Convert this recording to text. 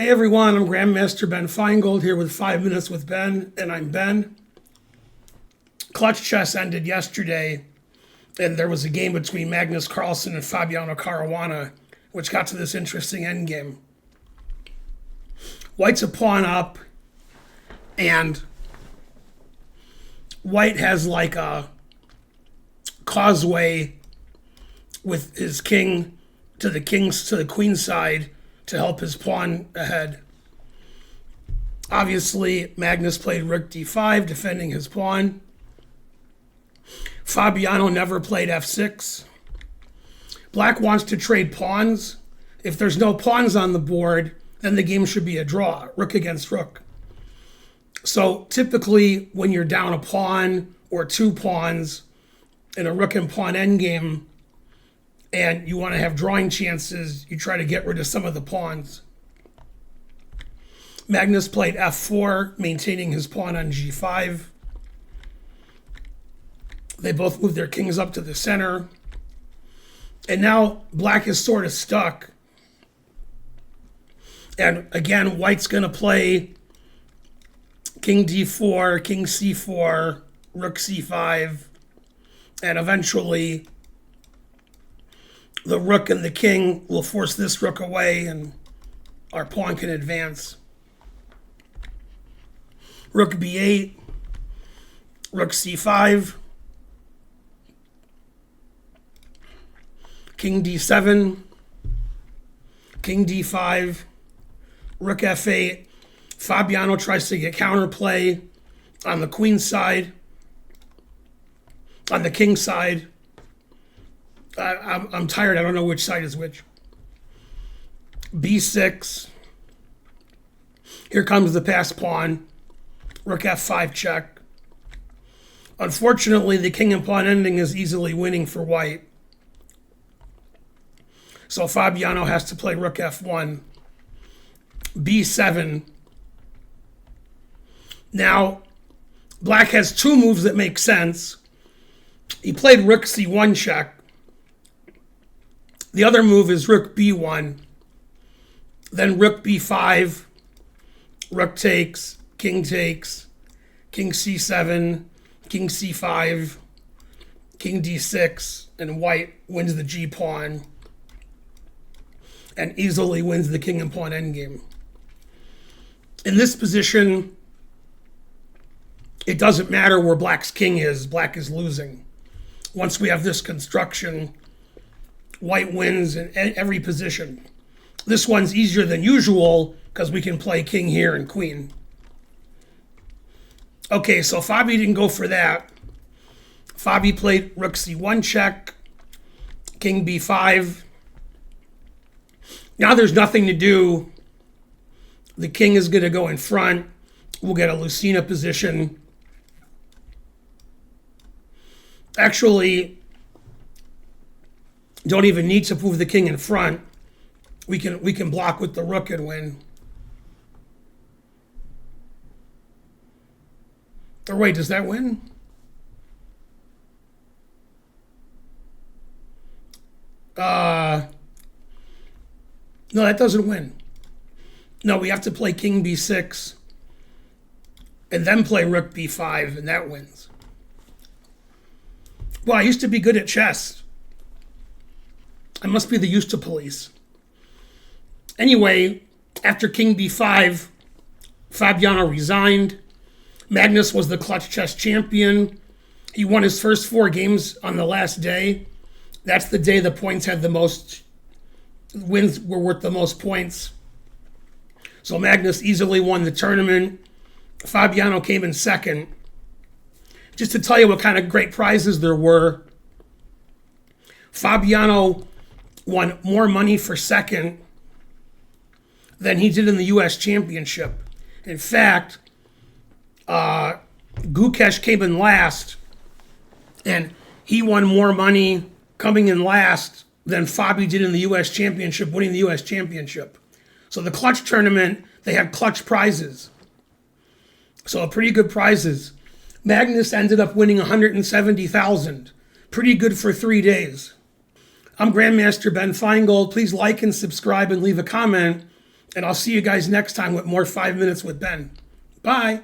Hey everyone, I'm Grandmaster Ben Feingold here with 5 Minutes with Ben, and I'm Ben. Clutch chess ended yesterday, and there was a game between Magnus Carlsen and Fabiano Caruana, which got to this interesting endgame. White's a pawn up, and White has like a causeway with his king to the queen's side to help his pawn ahead. Obviously, Magnus played rook d5, defending his pawn. Fabiano never played f6. Black wants to trade pawns. If there's no pawns on the board, then the game should be a draw, rook against rook. So typically, when you're down a pawn or two pawns in a rook and pawn endgame, and you want to have drawing chances, you try to get rid of some of the pawns. Magnus played f4, maintaining his pawn on g5. They both moved their kings up to the center. And now black is sort of stuck. And again, white's going to play king d4, king c4, rook c5, and eventually the rook and the king will force this rook away and our pawn can advance. Rook b8, rook c5, king d7, king d5, rook f8. Fabiano tries to get counterplay on the queen's side, on the king's side. I'm tired. I don't know which side is which. b6. Here comes the passed pawn. Rook f5 check. Unfortunately, the king and pawn ending is easily winning for white. So Fabiano has to play rook f1. b7. Now, black has two moves that make sense. He played rook c1 check. The other move is rook b1, then rook b5, rook takes, king c7, king c5, king d6, and white wins the g-pawn and easily wins the king and pawn endgame. In this position, it doesn't matter where black's king is, black is losing. Once we have this construction, white wins in every position. This one's easier than usual because we can play king here and queen. Okay, so Fabi didn't go for that. Fabi played rook c1 check, king b5. Now there's nothing to do. The king is going to go in front. We'll get a Lucena position. Actually, don't even need to move the king in front. We can block with the rook and win. Or wait, does that win? No, that doesn't win. No, we have to play king b6 and then play rook b5, and that wins. Well, I used to be good at chess. I must be the used to police. Anyway, after king b5, Fabiano resigned. Magnus was the clutch chess champion. He won his first 4 games on the last day. That's the day the points had the most, wins were worth the most points. So Magnus easily won the tournament. Fabiano came in second. Just to tell you what kind of great prizes there were, Fabiano won more money for second than he did in the U.S. Championship. In fact, Gukesh came in last, and he won more money coming in last than Fabi did in the U.S. Championship, winning the U.S. Championship. So the clutch tournament, they had clutch prizes. So pretty good prizes. Magnus ended up winning $170,000. Pretty good for 3 days. I'm Grandmaster Ben Feingold. Please like and subscribe and leave a comment. And I'll see you guys next time with more 5 Minutes with Ben. Bye.